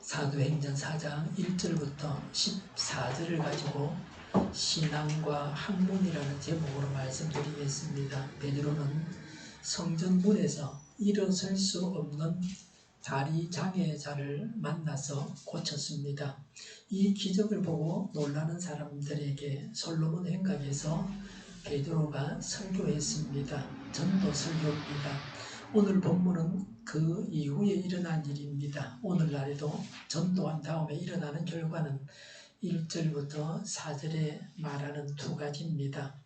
사도행전 4장 1절부터 14절을 가지고 신앙과 학문이라는 제목으로 말씀드리겠습니다. 베드로는 성전문에서 일어설 수 없는 다리 장애자를 만나서 고쳤습니다. 이 기적을 보고 놀라는 사람들에게 솔로몬 행각에서 베드로가 설교했습니다. 전도 설교입니다. 오늘 본문은 그 이후에 일어난 일입니다. 오늘날에도 전도한 다음에 일어나는 결과는 1절부터 4절에 말하는 두 가지입니다.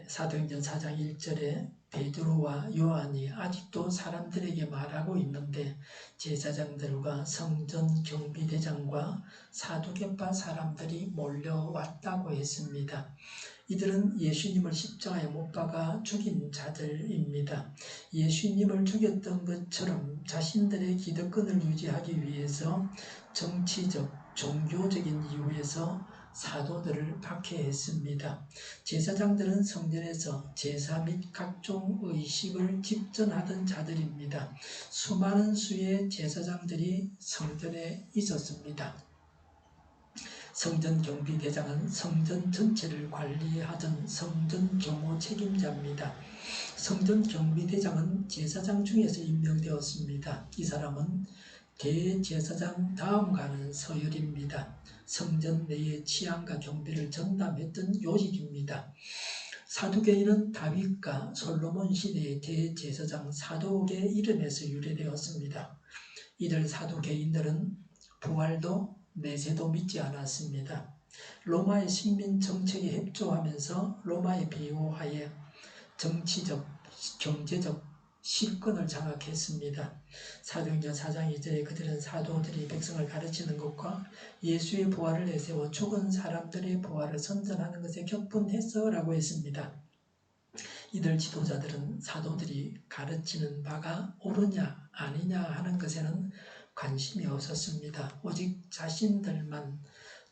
사도행전 4장 1절에 베드로와 요한이 아직도 사람들에게 말하고 있는데 제사장들과 성전 경비대장과 사두개파 사람들이 몰려왔다고 했습니다. 이들은 예수님을 십자가에 못 박아 죽인 자들입니다. 예수님을 죽였던 것처럼 자신들의 기득권을 유지하기 위해서 정치적, 종교적인 이유에서 사도들을 박해했습니다. 제사장들은 성전에서 제사 및 각종 의식을 집전하던 자들입니다. 수많은 수의 제사장들이 성전에 있었습니다. 성전 경비대장은 성전 전체를 관리하던 성전 경호 책임자입니다. 성전 경비대장은 제사장 중에서 임명되었습니다. 이 사람은 대제사장 다음가는 서열입니다. 성전 내의 치안과 경비를 전담했던 요직입니다. 사두개인은 다윗과 솔로몬 시대의 대제사장 사도옥의 이름에서 유래되었습니다. 이들 사두개인들은 부활도 내세도 믿지 않았습니다. 로마의 식민 정책에 협조하면서 로마의 비호하에 정치적, 경제적 실권을 장악했습니다. 사도행전 4장 2절에 그들은 사도들이 백성을 가르치는 것과 예수의 부활을 내세워 죽은 사람들의 부활을 선전하는 것에 격분했어 라고 했습니다. 이들 지도자들은 사도들이 가르치는 바가 옳으냐 아니냐 하는 것에는 관심이 없었습니다. 오직 자신들만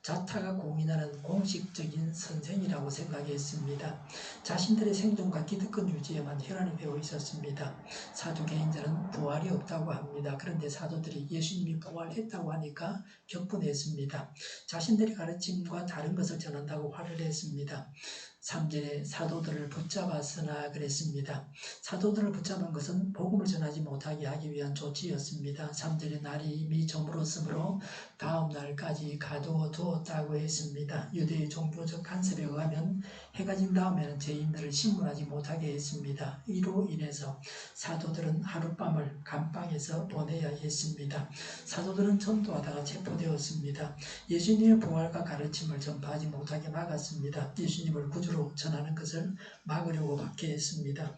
자타가 공인하는 공식적인 선생이라고 생각했습니다. 자신들의 생존과 기득권 유지에만 혈안이 배어 있었습니다. 사두개인들은 부활이 없다고 합니다. 그런데 사도들이 예수님이 부활했다고 하니까 격분했습니다. 자신들의 가르침과 다른 것을 전한다고 화를 냈습니다. 3절에 사도들을 붙잡았으나 그랬습니다. 사도들을 붙잡은 것은 복음을 전하지 못하게 하기 위한 조치였습니다. 3절에 날이 이미 저물었으므로 다음 날까지 가두어 두었다고 했습니다. 유대의 종교적 간섭에 의하면 해가 진 다음에는 죄인들을 신문하지 못하게 했습니다. 이로 인해서 사도들은 하룻밤을 감방에서 보내야 했습니다. 사도들은 전도하다가 체포되었습니다. 예수님의 부활과 가르침을 전파하지 못하게 막았습니다. 예수님을 구주로 전하는 것을 막으려고 박해했습니다.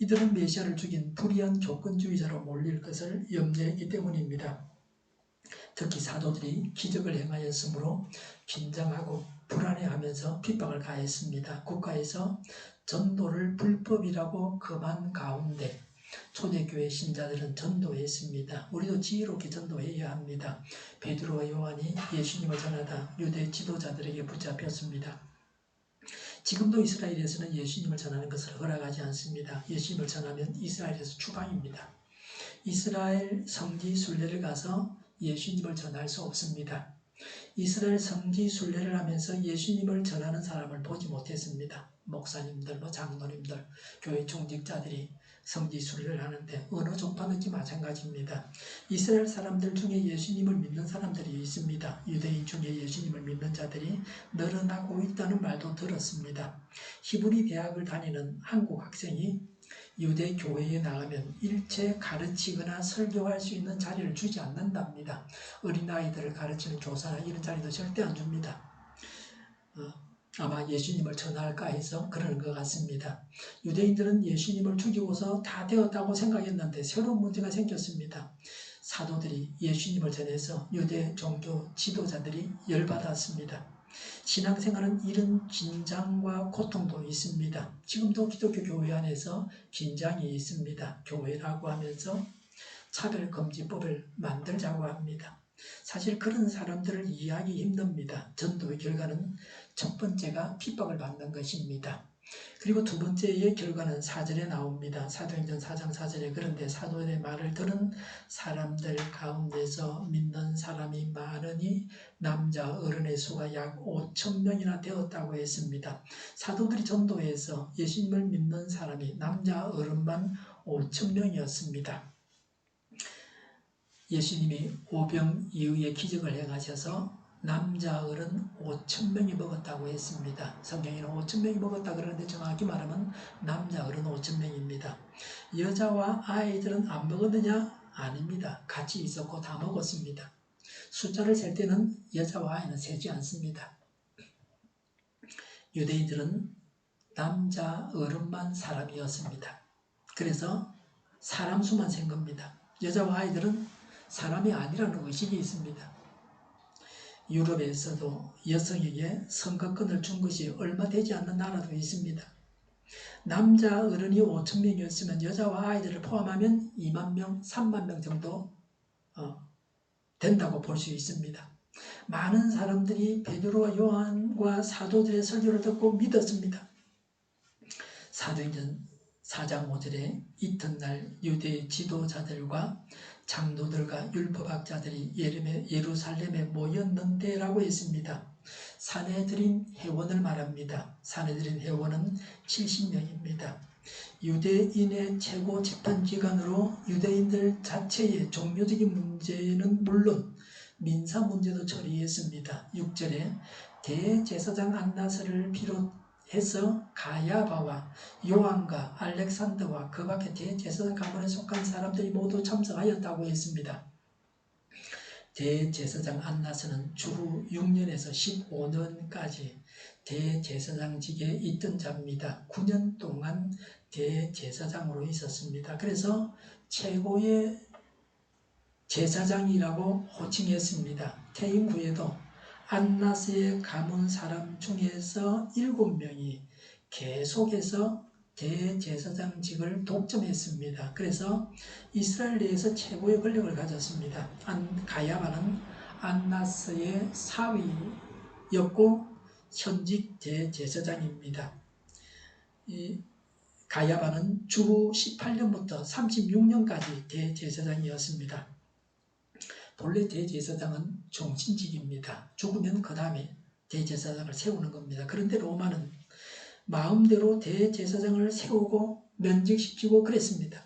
이들은 메시아를 죽인 불의한 조건주의자로 몰릴 것을 염려했기 때문입니다. 특히 사도들이 기적을 행하였으므로 긴장하고 불안해하면서 핍박을 가했습니다. 국가에서 전도를 불법이라고 금한 가운데 초대교회 신자들은 전도했습니다. 우리도 지혜롭게 전도해야 합니다. 베드로와 요한이 예수님을 전하다 유대 지도자들에게 붙잡혔습니다. 지금도 이스라엘에서는 예수님을 전하는 것을 허락하지 않습니다. 예수님을 전하면 이스라엘에서 추방입니다. 이스라엘 성지 순례를 가서 예수님을 전할 수 없습니다. 이스라엘 성지 순례를 하면서 예수님을 전하는 사람을 보지 못했습니다. 목사님들, 장로님들, 교회 총직자들이 성지 순례를 하는데 어느 종파든지 마찬가지입니다. 이스라엘 사람들 중에 예수님을 믿는 사람들이 있습니다. 유대인 중에 예수님을 믿는 자들이 늘어나고 있다는 말도 들었습니다. 히브리 대학을 다니는 한국 학생이 유대 교회에 나가면 일체 가르치거나 설교할 수 있는 자리를 주지 않는답니다. 어린아이들을 가르치는 교사나 이런 자리도 절대 안 줍니다. 아마 예수님을 전할까 해서 그러는 것 같습니다. 유대인들은 예수님을 죽이고서 다 되었다고 생각했는데 새로운 문제가 생겼습니다. 사도들이 예수님을 전해서 유대 종교 지도자들이 열받았습니다. 신앙생활은 이런 긴장과 고통도 있습니다. 지금도 기독교 교회 안에서 긴장이 있습니다. 교회라고 하면서 차별금지법을 만들자고 합니다. 사실 그런 사람들을 이해하기 힘듭니다. 전도의 결과는 첫 번째가 핍박을 받는 것입니다. 그리고 두 번째의 결과는 4절에 나옵니다. 사도행전 4장 4절에 그런데 사도의 말을 들은 사람들 가운데서 믿는 사람이 많으니 남자 어른의 수가 약 5,000명이나 되었다고 했습니다. 사도들이 전도해서 예수님을 믿는 사람이 남자 어른만 5,000명이었습니다. 예수님이 오병 이후에 기적을 행하셔서 남자 어른 5,000명이 먹었다고 했습니다. 성경에는 5,000명이 먹었다 그러는데 정확히 말하면 남자 어른 5,000명입니다. 여자와 아이들은 안 먹었느냐? 아닙니다. 같이 있었고 다 먹었습니다. 숫자를 셀 때는 여자와 아이는 세지 않습니다. 유대인들은 남자 어른만 사람이었습니다. 그래서 사람 수만 센 겁니다. 여자와 아이들은 사람이 아니라는 의식이 있습니다. 유럽에서도 여성에게 선거권을 준 것이 얼마 되지 않는 나라도 있습니다. 남자 어른이 5,000명이었으면 여자와 아이들을 포함하면 2만 명, 3만 명 정도 된다고 볼 수 있습니다. 많은 사람들이 베드로와 요한과 사도들의 설교를 듣고 믿었습니다. 사도행전 4장 5절에 이튿날 유대 지도자들과 장로들과 율법학자들이 예루살렘에 모였는데 라고 했습니다. 산헤드린 회원을 말합니다. 산헤드린 회원은 70명입니다. 유대인의 최고 재판기관으로 유대인들 자체의 종교적인 문제는 물론 민사 문제도 처리했습니다. 6절에 대제사장 안나스를 비롯해서 가야바와 요한과 알렉산더와 그 밖에 대제사장 가문에 속한 사람들이 모두 참석하였다고 했습니다. 대제사장 안나스는 주후 6년에서 15년까지 대제사장직에 있던 자입니다. 9년 동안 대제사장으로 있었습니다. 그래서 최고의 제사장이라고 호칭했습니다. 퇴임 후에도 안나스의 가문 사람 중에서 7명이 계속해서 대제사장직을 독점했습니다. 그래서 이스라엘 내에서 최고의 권력을 가졌습니다. 가야바는 안나스의 사위였고 현직 대제사장입니다. 이 가야바는 주후 18년부터 36년까지 대제사장이었습니다. 본래 대제사장은 종신직입니다. 죽으면 그 다음에 대제사장을 세우는 겁니다. 그런데 로마는 마음대로 대제사장을 세우고 면직시키고 그랬습니다.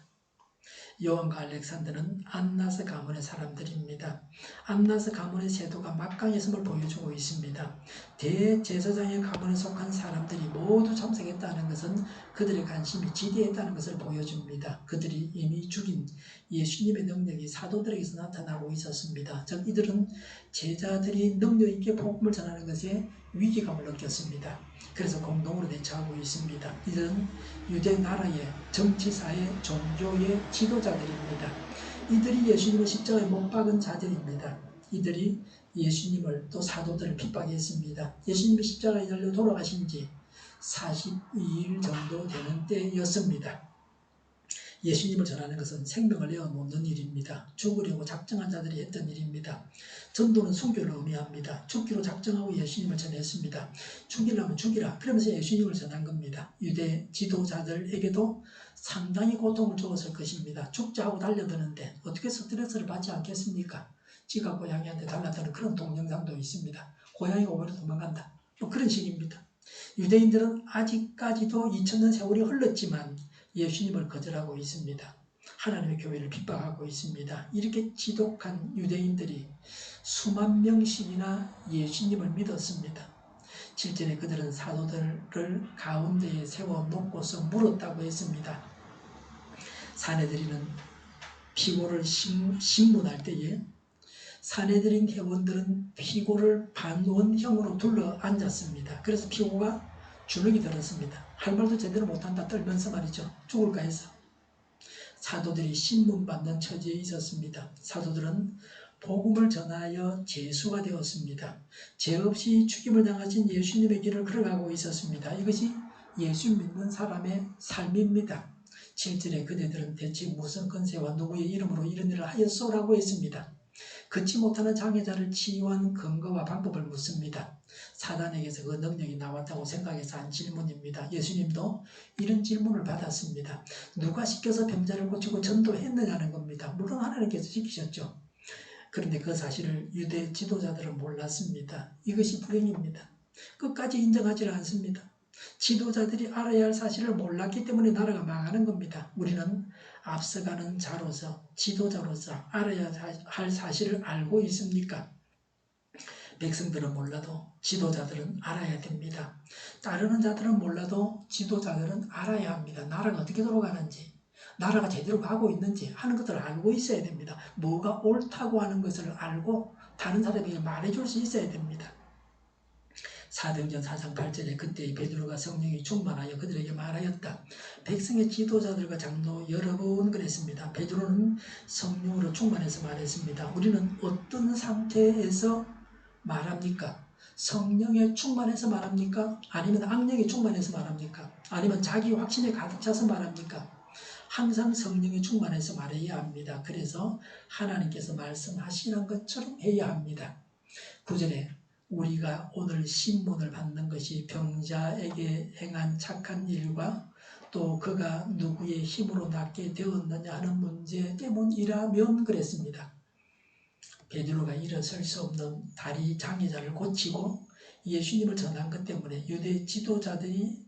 요한과 알렉산더는 안나스 가문의 사람들입니다. 안나스 가문의 세도가 막강했음을 보여주고 있습니다. 대제사장의 가문에 속한 사람들이 모두 참석했다는 것은 그들의 관심이 지대했다는 것을 보여줍니다. 그들이 이미 죽인 예수님의 능력이 사도들에게서 나타나고 있었습니다. 즉 이들은 제자들이 능력 있게 복음을 전하는 것에 위기감을 느꼈습니다. 그래서 공동으로 대처하고 있습니다. 이들은 유대 나라의 정치사의 종교의 지도자들입니다. 이들이 예수님을 십자가에 못 박은 자들입니다. 이들이 예수님을 또 사도들을 핍박했습니다. 예수님이 십자가에 달려 돌아가신 지 42일 정도 되는 때였습니다. 예수님을 전하는 것은 생명을 내어놓는 일입니다. 죽으려고 작정한 자들이 했던 일입니다. 전도는 순교를 의미합니다. 죽기로 작정하고 예수님을 전했습니다. 죽이려면 죽이라. 그러면서 예수님을 전한 겁니다. 유대 지도자들에게도 상당히 고통을 주었을 것입니다. 죽자 하고 달려드는데 어떻게 스트레스를 받지 않겠습니까? 지가 고양이한테 달라드는 그런 동영상도 있습니다. 고양이가 오히려 도망간다. 그런 식입니다. 유대인들은 아직까지도 2000년 세월이 흘렀지만 예수님을 거절하고 있습니다. 하나님의 교회를 핍박하고 있습니다. 이렇게 지독한 유대인들이 수만 명씩이나 예수님을 믿었습니다. 실제로 그들은 사도들을 가운데에 세워놓고서 물었다고 했습니다. 산헤드린은 피고를 심문할 때에 산헤드린 회원들은 피고를 반원형으로 둘러 앉았습니다. 그래서 피고가 주눅이 들었습니다. 할 말도 제대로 못한다 떨면서 말이죠. 죽을까 해서. 사도들이 신문받는 처지에 있었습니다. 사도들은 복음을 전하여 제수가 되었습니다. 죄 없이 죽임을 당하신 예수님의 길을 걸어가고 있었습니다. 이것이 예수 믿는 사람의 삶입니다. 7절에 그대들은 대체 무슨 권세와 누구의 이름으로 이런 일을 하였소라고 했습니다. 걷지 못하는 장애자를 치유한 근거와 방법을 묻습니다. 사단에게서 그 능력이 나왔다고 생각해서 한 질문입니다. 예수님도 이런 질문을 받았습니다. 누가 시켜서 병자를 고치고 전도했느냐는 겁니다. 물론 하나님께서 시키셨죠. 그런데 그 사실을 유대 지도자들은 몰랐습니다. 이것이 불행입니다. 끝까지 인정하지 않습니다. 지도자들이 알아야 할 사실을 몰랐기 때문에 나라가 망하는 겁니다. 우리는 앞서가는 자로서, 지도자로서 알아야 할 사실을 알고 있습니까? 백성들은 몰라도 지도자들은 알아야 됩니다. 따르는 자들은 몰라도 지도자들은 알아야 합니다. 나라가 어떻게 돌아가는지, 나라가 제대로 가고 있는지 하는 것들을 알고 있어야 됩니다. 뭐가 옳다고 하는 것을 알고 다른 사람에게 말해줄 수 있어야 됩니다. 사도행전 4장 8절에 그때 베드로가 성령이 충만하여 그들에게 말하였다. 백성의 지도자들과 장로 여러 번 그랬습니다. 베드로는 성령으로 충만해서 말했습니다. 우리는 어떤 상태에서 말합니까? 성령에 충만해서 말합니까? 아니면 악령에 충만해서 말합니까? 아니면 자기 확신에 가득 차서 말합니까? 항상 성령에 충만해서 말해야 합니다. 그래서 하나님께서 말씀하시는 것처럼 해야 합니다. 9절에 우리가 오늘 신문을 받는 것이 병자에게 행한 착한 일과 또 그가 누구의 힘으로 낫게 되었느냐 하는 문제 때문이라면 그랬습니다. 베드로가 일어설 수 없는 다리 장애자를 고치고 예수님을 전한 것 때문에 유대 지도자들이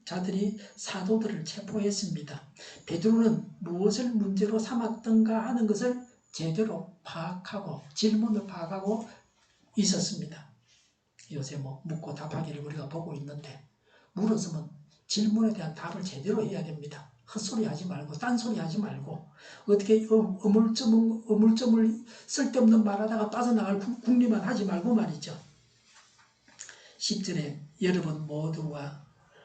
사도들을 체포했습니다. 베드로는 무엇을 문제로 삼았던가 하는 것을 제대로 파악하고 질문을 파악하고 있었습니다. 요새 묻고 답하기를 우리가 보고 있는데 물었으면 질문에 대한 답을 제대로 해야 됩니다. 헛소리 하지 말고 딴소리 하지 말고 어떻게 어물점을 쓸데없는 말하다가 빠져나갈 궁리만 하지 말고 말이죠. 10절에 여러분 모두와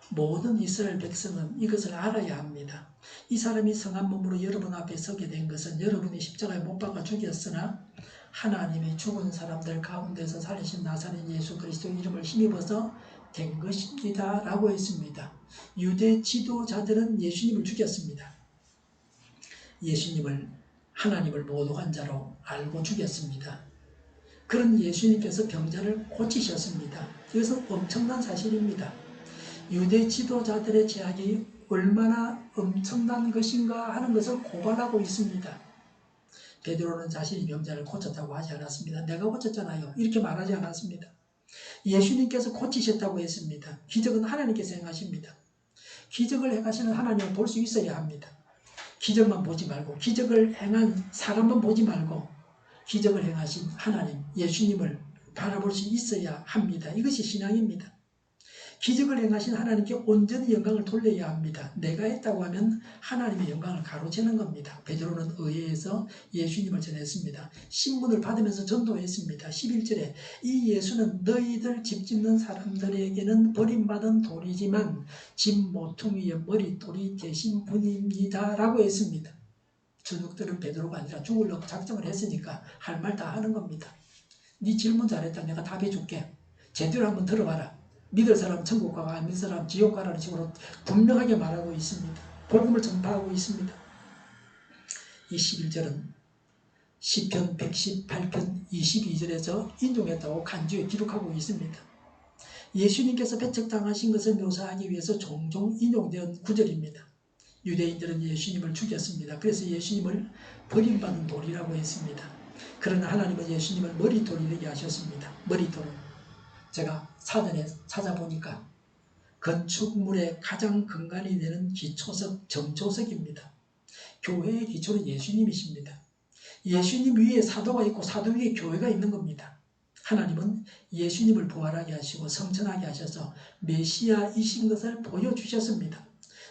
모든 이스라엘 백성은 이것을 알아야 합니다. 이 사람이 성한 몸으로 여러분 앞에 서게 된 것은 여러분이 십자가에 못 박아 죽였으나 하나님이 죽은 사람들 가운데서 살리신 나사렛 예수 그리스도 이름을 힘입어서 된 것입니다. 라고 했습니다. 유대 지도자들은 예수님을 죽였습니다. 예수님을 하나님을 모독한 자로 알고 죽였습니다. 그런 예수님께서 병자를 고치셨습니다. 이것은 엄청난 사실입니다. 유대 지도자들의 죄악이 얼마나 엄청난 것인가 하는 것을 고발하고 있습니다. 베드로는 자신이 병자를 고쳤다고 하지 않았습니다. 내가 고쳤잖아요. 이렇게 말하지 않았습니다. 예수님께서 고치셨다고 했습니다. 기적은 하나님께서 행하십니다. 기적을 행하시는 하나님을 볼 수 있어야 합니다. 기적만 보지 말고 기적을 행한 사람만 보지 말고 기적을 행하신 하나님, 예수님을 바라볼 수 있어야 합니다. 이것이 신앙입니다. 기적을 행하신 하나님께 온전히 영광을 돌려야 합니다. 내가 했다고 하면 하나님의 영광을 가로채는 겁니다. 베드로는 의회에서 예수님을 전했습니다. 신문을 받으면서 전도했습니다. 11절에 이 예수는 너희들 집 짓는 사람들에게는 버림받은 돌이지만 집 모퉁이의 머릿돌이 되신 분입니다. 라고 했습니다. 주눅들은 베드로가 아니라 죽으려고 작정을 했으니까 할 말 다 하는 겁니다. 네 질문 잘했다. 내가 답해줄게. 제대로 한번 들어봐라. 믿을 사람 천국 가고 안 믿을 사람 지옥 가라는 식으로 분명하게 말하고 있습니다. 복음을 전파하고 있습니다. 이 11절은 시편 118편 22절에서 인용했다고 간주에 기록하고 있습니다. 예수님께서 배척당하신 것을 묘사하기 위해서 종종 인용된 구절입니다. 유대인들은 예수님을 죽였습니다. 그래서 예수님을 버림받은 돌이라고 했습니다. 그러나 하나님은 예수님을 머릿돌이 되게 하셨습니다. 머릿돌은 제가 사전에 찾아보니까 건축물의 가장 근간이 되는 기초석, 정초석입니다. 교회의 기초는 예수님이십니다. 예수님 위에 사도가 있고 사도 위에 교회가 있는 겁니다. 하나님은 예수님을 부활하게 하시고 성천하게 하셔서 메시아이신 것을 보여주셨습니다.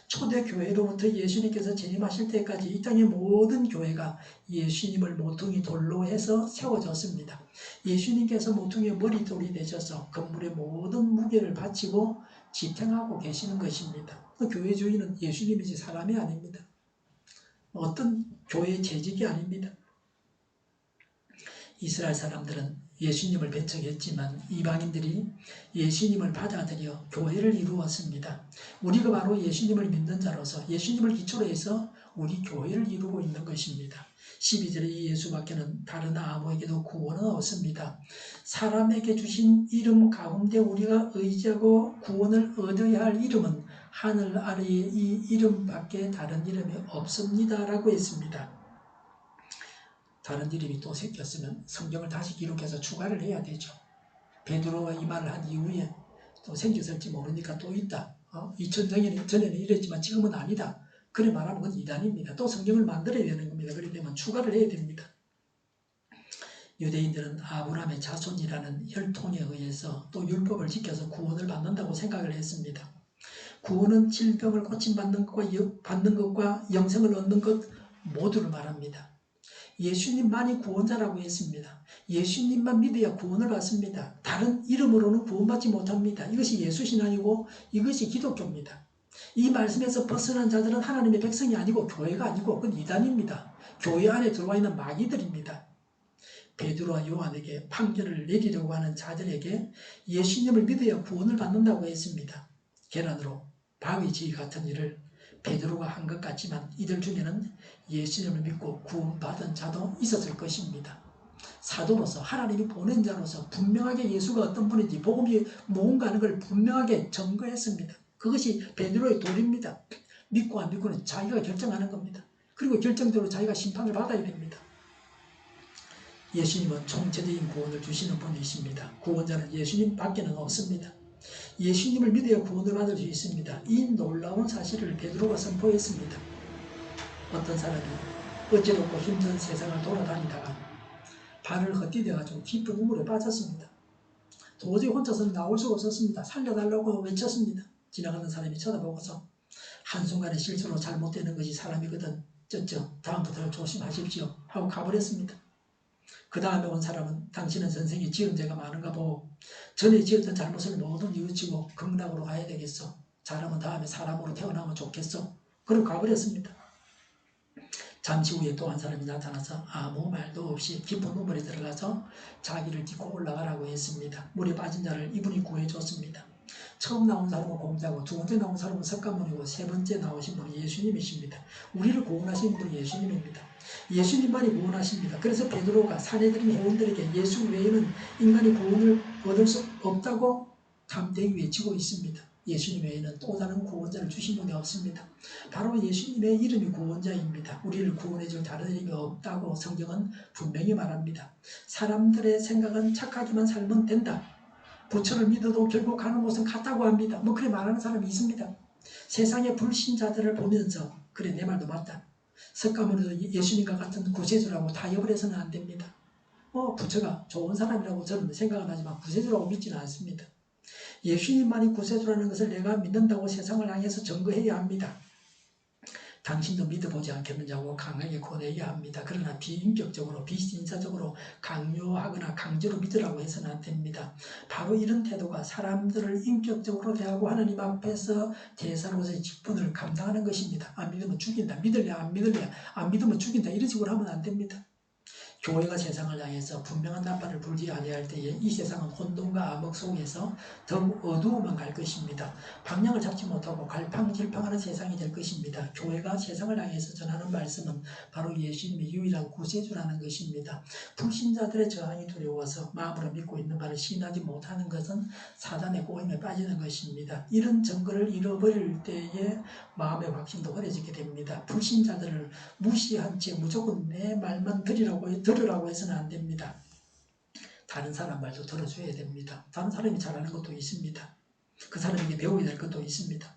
초대교회로부터 예수님께서 재림하실 때까지 이 땅의 모든 교회가 예수님을 모퉁이 돌로 해서 세워졌습니다. 예수님께서 모퉁이의 머릿돌이 되셔서 건물의 모든 무게를 바치고 지탱하고 계시는 것입니다. 교회 주인은 예수님이지 사람이 아닙니다. 어떤 교회의 재직이 아닙니다. 이스라엘 사람들은 예수님을 배척했지만 이방인들이 예수님을 받아들여 교회를 이루었습니다. 우리가 바로 예수님을 믿는 자로서 예수님을 기초로 해서 우리 교회를 이루고 있는 것입니다. 12절에 이 예수밖에는 다른 아무에게도 구원은 없습니다. 사람에게 주신 이름 가운데 우리가 의지하고 구원을 얻어야 할 이름은 하늘 아래에 이 이름밖에 다른 이름이 없습니다 라고 했습니다. 다른 이름이 또 생겼으면 성경을 다시 기록해서 추가를 해야 되죠. 베드로가 이 말을 한 이후에 또 생겼을지 모르니까 또 있다. 2000년 전에는 이랬지만 지금은 아니다. 그래 말하면 그건 이단입니다. 또 성경을 만들어야 되는 겁니다. 그렇기 때문에 추가를 해야 됩니다. 유대인들은 아브라함의 자손이라는 혈통에 의해서 또 율법을 지켜서 구원을 받는다고 생각을 했습니다. 구원은 질병을 고침받는 것과 영생을 얻는 것 모두를 말합니다. 예수님만이 구원자라고 했습니다. 예수님만 믿어야 구원을 받습니다. 다른 이름으로는 구원받지 못합니다. 이것이 예수신앙이고 이것이 기독교입니다. 이 말씀에서 벗어난 자들은 하나님의 백성이 아니고 교회가 아니고 그건 이단입니다. 교회 안에 들어와 있는 마귀들입니다. 베드로와 요한에게 판결을 내리려고 하는 자들에게 예수님을 믿어야 구원을 받는다고 했습니다. 계란으로 바위 지기 같은 일을 베드로가 한 것 같지만 이들 중에는 예수님을 믿고 구원받은 자도 있었을 것입니다. 사도로서 하나님이 보낸 자로서 분명하게 예수가 어떤 분인지 복음이 뭔가 하는 걸 분명하게 증거했습니다. 그것이 베드로의 도리입니다. 믿고 안 믿고는 자기가 결정하는 겁니다. 그리고 결정대로 자기가 심판을 받아야 됩니다. 예수님은 총체적인 구원을 주시는 분이십니다. 구원자는 예수님 밖에는 없습니다. 예수님을 믿어야 구원을 받을 수 있습니다. 이 놀라운 사실을 베드로가 선포했습니다. 어떤 사람이 어찌롭고 힘든 세상을 돌아다니다가 발을 헛디뎌가지고 깊은 우물에 빠졌습니다. 도저히 혼자서는 나올 수가 없었습니다. 살려달라고 외쳤습니다. 지나가는 사람이 쳐다보고서 한순간에 실수로 잘못되는 것이 사람이거든 다음부터는 조심하십시오 하고 가버렸습니다. 그 다음에 온 사람은 당신은 선생이 지은 죄가 많은가 보고 전에 지었던 잘못을 모두 뉘우치고 극락으로 가야 되겠어. 잘하면 다음에 사람으로 태어나면 좋겠어. 그러고 가버렸습니다. 잠시 후에 또 한 사람이 나타나서 아무 말도 없이 깊은 우물에 들어가서 자기를 딛고 올라가라고 했습니다. 물에 빠진 자를 이분이 구해줬습니다. 처음 나온 사람은 공자고 두 번째 나온 사람은 석가모니고 세 번째 나오신 분이 예수님이십니다. 우리를 구원하신 분이 예수님입니다. 예수님만이 구원하십니다. 그래서 베드로가 산에 들인 회원들에게 예수 외에는 인간이 구원을 얻을 수 없다고 담대히 외치고 있습니다. 예수님 외에는 또 다른 구원자를 주신 분이 없습니다. 바로 예수님의 이름이 구원자입니다. 우리를 구원해줄 다른 이름이 없다고 성경은 분명히 말합니다. 사람들의 생각은 착하기만 살면 된다. 부처를 믿어도 결국 가는 곳은 같다고 합니다. 그래 말하는 사람이 있습니다. 세상의 불신자들을 보면서 그래 내 말도 맞다. 석가모니도 예수님과 같은 구세주라고 타협을 해서는 안 됩니다. 부처가 좋은 사람이라고 저는 생각은 하지만 구세주라고 믿지는 않습니다. 예수님만이 구세주라는 것을 내가 믿는다고 세상을 향해서 증거해야 합니다. 당신도 믿어보지 않겠느냐고 강하게 권해야 합니다. 그러나 비인격적으로 비신사적으로 강요하거나 강제로 믿으라고 해서는 안 됩니다. 바로 이런 태도가 사람들을 인격적으로 대하고 하나님 앞에서 대사로서의 직분을 감당하는 것입니다. 안 믿으면 죽인다. 믿을래 안 믿을래 안 믿으면 죽인다. 이런 식으로 하면 안 됩니다. 교회가 세상을 향해서 분명한 나팔을 불지 아니할 때에 이 세상은 혼돈과 암흑 속에서 더욱 어두움만 갈 것입니다. 방향을 잡지 못하고 갈팡질팡하는 세상이 될 것입니다. 교회가 세상을 향해서 전하는 말씀은 바로 예수님의 유일한 구세주라는 것입니다. 불신자들의 저항이 두려워서 마음으로 믿고 있는 바를 신하지 못하는 것은 사단의 꼬임에 빠지는 것입니다. 이런 증거를 잃어버릴 때에 마음의 확신도 흐려지게 됩니다. 불신자들을 무시한 채 무조건 내 말만 들으라고 해서는 안 됩니다. 다른 사람 말도 들어줘야 됩니다. 다른 사람이 잘하는 것도 있습니다. 그 사람에게 배워야 될 것도 있습니다.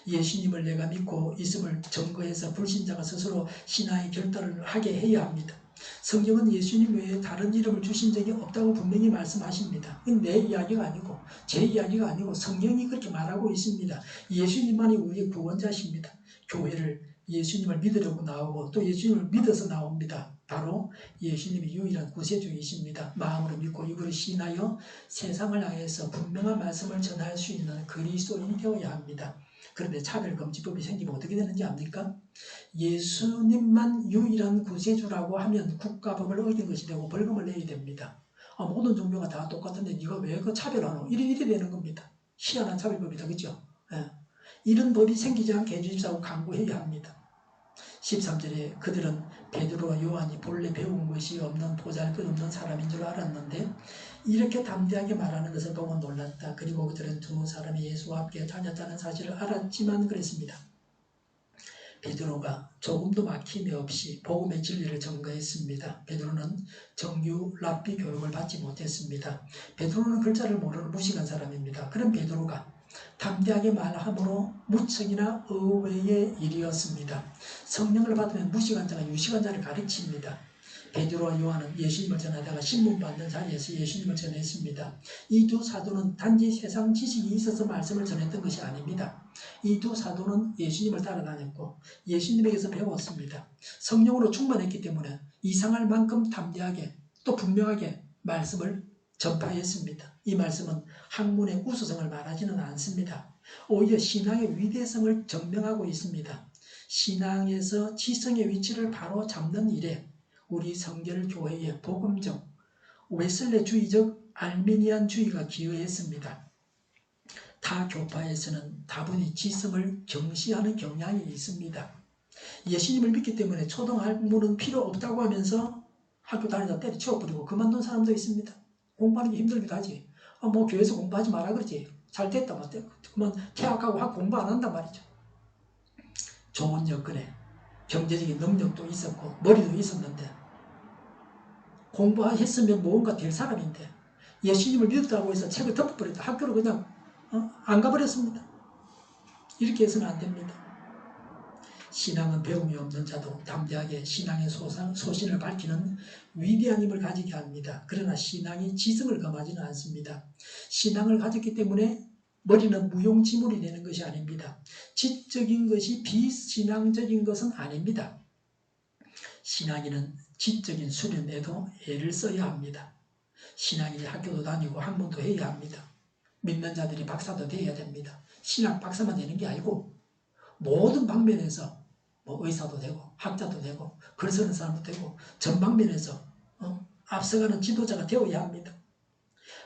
예수님을 내가 믿고 있음을 증거해서 불신자가 스스로 신앙의 결단을 하게 해야 합니다. 성경은 예수님 외에 다른 이름을 주신 적이 없다고 분명히 말씀하십니다. 내 이야기가 아니고 제 이야기가 아니고 성경이 그렇게 말하고 있습니다. 예수님만이 우리의 구원자십니다. 교회를 예수님을 믿으려고 나오고 또 예수님을 믿어서 나옵니다. 바로 예수님이 유일한 구세주이십니다. 마음으로 믿고 입으로 신하여 세상을 향해서 분명한 말씀을 전할 수 있는 그리스도인이 되어야 합니다. 그런데 차별금지법이 생기면 어떻게 되는지 압니까? 예수님만 유일한 구세주라고 하면 국가법을 어긴 것이 되고 벌금을 내야 됩니다. 모든 종교가 다 똑같은데 네가 왜 그 차별하노? 이리 되는 겁니다. 희한한 차별법이다. 그렇죠? 이런 법이 생기지 않게 해주십사고 강구해야 합니다. 13절에 그들은 베드로와 요한이 본래 배운 것이 없는 보잘것없는 사람인 줄 알았는데 이렇게 담대하게 말하는 것을 보고 놀랐다. 그리고 그들은 두 사람이 예수와 함께 다녔다는 사실을 알았지만 그랬습니다. 베드로가 조금도 막힘이 없이 복음의 진리를 증거했습니다. 베드로는 정규 랍비 교육을 받지 못했습니다. 베드로는 글자를 모르는 무식한 사람입니다. 그런 베드로가 담대하게 말함으로 무척이나 의외의 일이었습니다. 성령을 받으면 무식한 자가 유식한 자를 가르칩니다. 베드로와 요한은 예수님을 전하다가 신문 받는 자리에서 예수님을 전했습니다. 이 두 사도는 단지 세상 지식이 있어서 말씀을 전했던 것이 아닙니다. 이 두 사도는 예수님을 따라다녔고 예수님에게서 배웠습니다. 성령으로 충만했기 때문에 이상할 만큼 담대하게 또 분명하게 말씀을 전파했습니다. 이 말씀은 학문의 우수성을 말하지는 않습니다. 오히려 신앙의 위대성을 증명하고 있습니다. 신앙에서 지성의 위치를 바로 잡는 일에 우리 성결교회의 복음적, 웨슬레주의적 알미니안주의가 기여했습니다. 타 교파에서는 다분히 지성을 경시하는 경향이 있습니다. 예수님을 믿기 때문에 초등학문은 필요 없다고 하면서 학교 다니다 때려치워버리고 그만둔 사람도 있습니다. 공부하는 게 힘들기도 하지. 뭐 교회에서 공부하지 마라 그러지. 잘 됐다 뭐 그만 퇴학하고 공부 안 한단 말이죠. 좋은 여건에 경제적인 능력도 있었고 머리도 있었는데 공부했으면 뭔가 될 사람인데 예수님을 믿었다고 해서 책을 덮어버렸다. 학교를 그냥 안 가버렸습니다. 이렇게 해서는 안 됩니다. 신앙은 배움이 없는 자도 담대하게 신앙의 소신을 밝히는 위대한 힘을 가지게 합니다. 그러나 신앙이 지성을 금하지는 않습니다. 신앙을 가졌기 때문에 머리는 무용지물이 되는 것이 아닙니다. 지적인 것이 비신앙적인 것은 아닙니다. 신앙인은 지적인 수련에도 애를 써야 합니다. 신앙인이 학교도 다니고 학문도 해야 합니다. 믿는 자들이 박사도 돼야 됩니다. 신학 박사만 되는 게 아니고 모든 방면에서 의사도 되고 학자도 되고 글 쓰는 사람도 되고 전 방면에서 앞서가는 지도자가 되어야 합니다.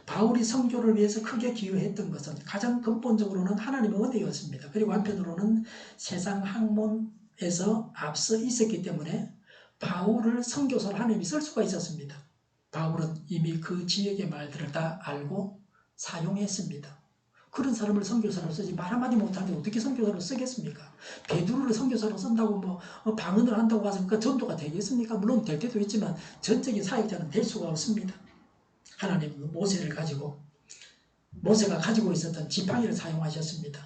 바울이 선교를 위해서 크게 기여했던 것은 가장 근본적으로는 하나님의 은혜였습니다. 그리고 한편으로는 세상 학문에서 앞서 있었기 때문에 바울을 선교사로 하나님이 쓸 수가 있었습니다. 바울은 이미 그 지역의 말들을 다 알고 사용했습니다. 그런 사람을 선교사로 쓰지 말 한마디 못하는데 어떻게 선교사로 쓰겠습니까? 베드로를 선교사로 쓴다고 방언을 한다고 해서 그 전도가 되겠습니까? 물론 될 때도 있지만 전적인 사역자는 될 수가 없습니다. 하나님은 모세가 가지고 있었던 지팡이를 사용하셨습니다.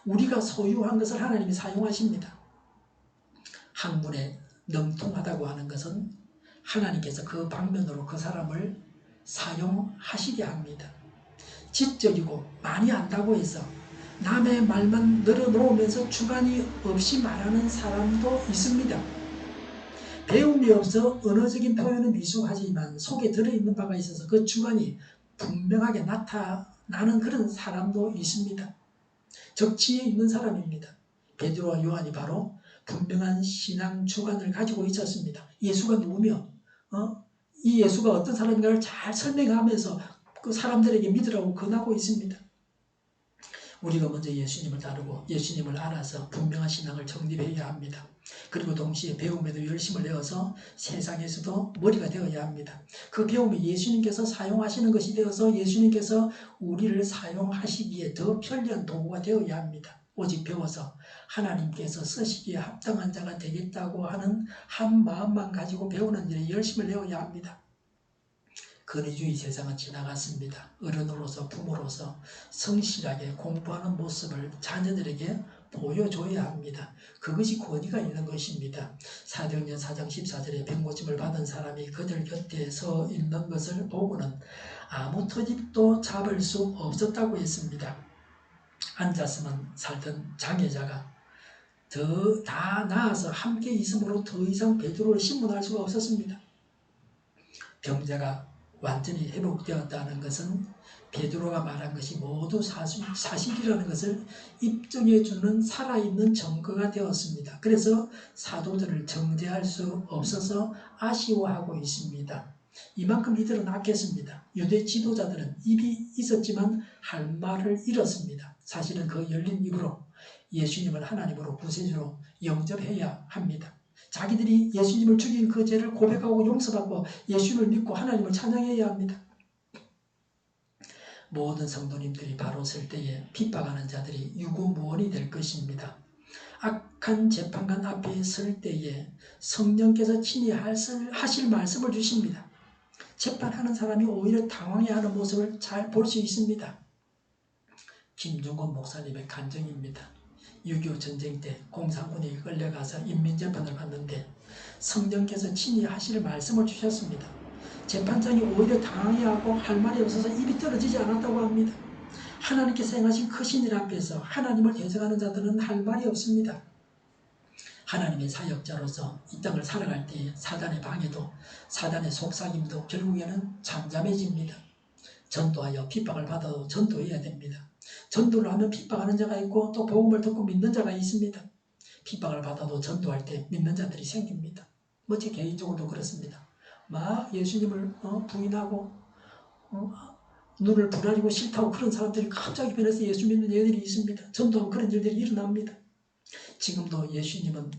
우리가 소유한 것을 하나님이 사용하십니다. 학문에 능통하다고 하는 것은 하나님께서 그 방면으로 그 사람을 사용하시게 합니다. 지적이고 많이 안다고 해서 남의 말만 늘어놓으면서 주관이 없이 말하는 사람도 있습니다. 배움이 없어 언어적인 표현은 미숙하지만 속에 들어있는 바가 있어서 그 주관이 분명하게 나타나는 그런 사람도 있습니다. 적치에 있는 사람입니다. 베드로와 요한이 바로 분명한 신앙 주관을 가지고 있었습니다. 예수가 누구며 이 예수가 어떤 사람인가를 잘 설명하면서 그 사람들에게 믿으라고 권하고 있습니다. 우리가 먼저 예수님을 다루고 예수님을 알아서 분명한 신앙을 정립해야 합니다. 그리고 동시에 배움에도 열심을 내어서 세상에서도 머리가 되어야 합니다. 그 배움이 예수님께서 사용하시는 것이 되어서 예수님께서 우리를 사용하시기에 더 편리한 도구가 되어야 합니다. 오직 배워서 하나님께서 쓰시기에 합당한 자가 되겠다고 하는 한 마음만 가지고 배우는 일에 열심을 내어야 합니다. 권위주의 세상은 지나갔습니다. 어른으로서 부모로서 성실하게 공부하는 모습을 자녀들에게 보여줘야 합니다. 그것이 권위가 있는 것입니다. 사도행전 4장 14절에 병고침을 받은 사람이 그들 곁에 서 있는 것을 보고는 아무 터집도 잡을 수 없었다고 했습니다. 앉았으면 살던 장애자가 다 나아서 함께 있으므로 더 이상 베드로를 신문할 수가 없었습니다. 병자가 완전히 회복되었다는 것은 베드로가 말한 것이 모두 사실이라는 것을 입증해주는 살아있는 증거가 되었습니다. 그래서 사도들을 정죄할 수 없어서 아쉬워하고 있습니다. 이만큼 이들은 악했습니다. 유대 지도자들은 입이 있었지만 할 말을 잃었습니다. 사실은 그 열린 입으로 예수님을 하나님으로 구세주로 영접해야 합니다. 자기들이 예수님을 죽인 그 죄를 고백하고 용서받고 예수님을 믿고 하나님을 찬양해야 합니다. 모든 성도님들이 바로 설 때에 핍박하는 자들이 유구무원이 될 것입니다. 악한 재판관 앞에 설 때에 성령께서 친히 하실 말씀을 주십니다. 재판하는 사람이 오히려 당황해하는 모습을 잘 볼 수 있습니다. 김중건 목사님의 간증입니다. 6.25 전쟁 때 공산군에 끌려가서 인민재판을 받는데 성령께서 친히 하실 말씀을 주셨습니다. 재판장이 오히려 당황해하고 할 말이 없어서 입이 떨어지지 않았다고 합니다. 하나님께서 행하신 크신 일 앞에서 하나님을 대적하는 자들은 할 말이 없습니다. 하나님의 사역자로서 이 땅을 살아갈 때 사단의 방해도 사단의 속삭임도 결국에는 잠잠해집니다. 전도하여 핍박을 받아도 전도해야 됩니다. 전도를 하면 핍박하는 자가 있고 또 복음을 듣고 믿는 자가 있습니다. 핍박을 받아도 전도할 때 믿는 자들이 생깁니다. 제 개인적으로도 그렇습니다. 막 예수님을 부인하고 눈을 부라리고 싫다고 그런 사람들이 갑자기 변해서 예수 믿는 애들이 있습니다. 전도하면 그런 일들이 일어납니다. 지금도 예수님은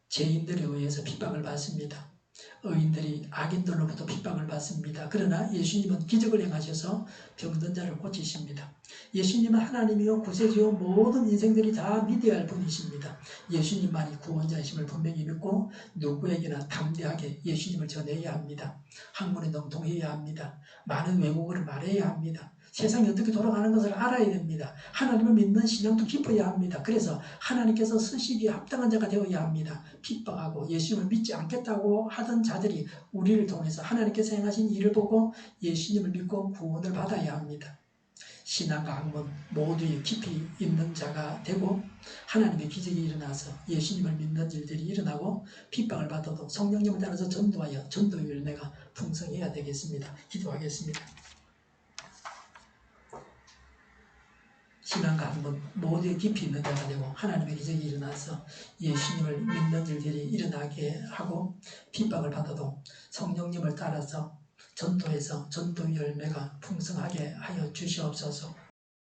죄인들에 의해서 핍박을 받습니다. 의인들이 악인들로부터 핍박을 받습니다. 그러나 예수님은 기적을 행하셔서 병든 자를 고치십니다. 예수님은 하나님이요 구세주요 모든 인생들이 다 믿어야 할 분이십니다. 예수님만이 구원자이심을 분명히 믿고 누구에게나 담대하게 예수님을 전해야 합니다. 학문에 능통해야 합니다. 많은 외국어를 말해야 합니다. 세상이 어떻게 돌아가는 것을 알아야 됩니다. 하나님을 믿는 신앙도 깊어야 합니다. 그래서 하나님께서 쓰시기에 합당한 자가 되어야 합니다. 핍박하고 예수님을 믿지 않겠다고 하던 자들이 우리를 통해서 하나님께서 행하신 일을 보고 예수님을 믿고 구원을 받아야 합니다. 신앙과 학문 모두에 깊이 있는 자가 되고 하나님의 기적이 일어나서 예수님을 믿는 일들이 일어나고 핍박을 받아도 성령님을 따라서 전도하여 전도의 열매가 풍성해야 되겠습니다. 기도하겠습니다. 신앙과 학문 모두에 깊이 있는 자가 되고 하나님의 기적이 일어나서 예수님을 믿는 일들이 일어나게 하고 핍박을 받아도 성령님을 따라서 전도해서 전도의 열매가 풍성하게 하여 주시옵소서.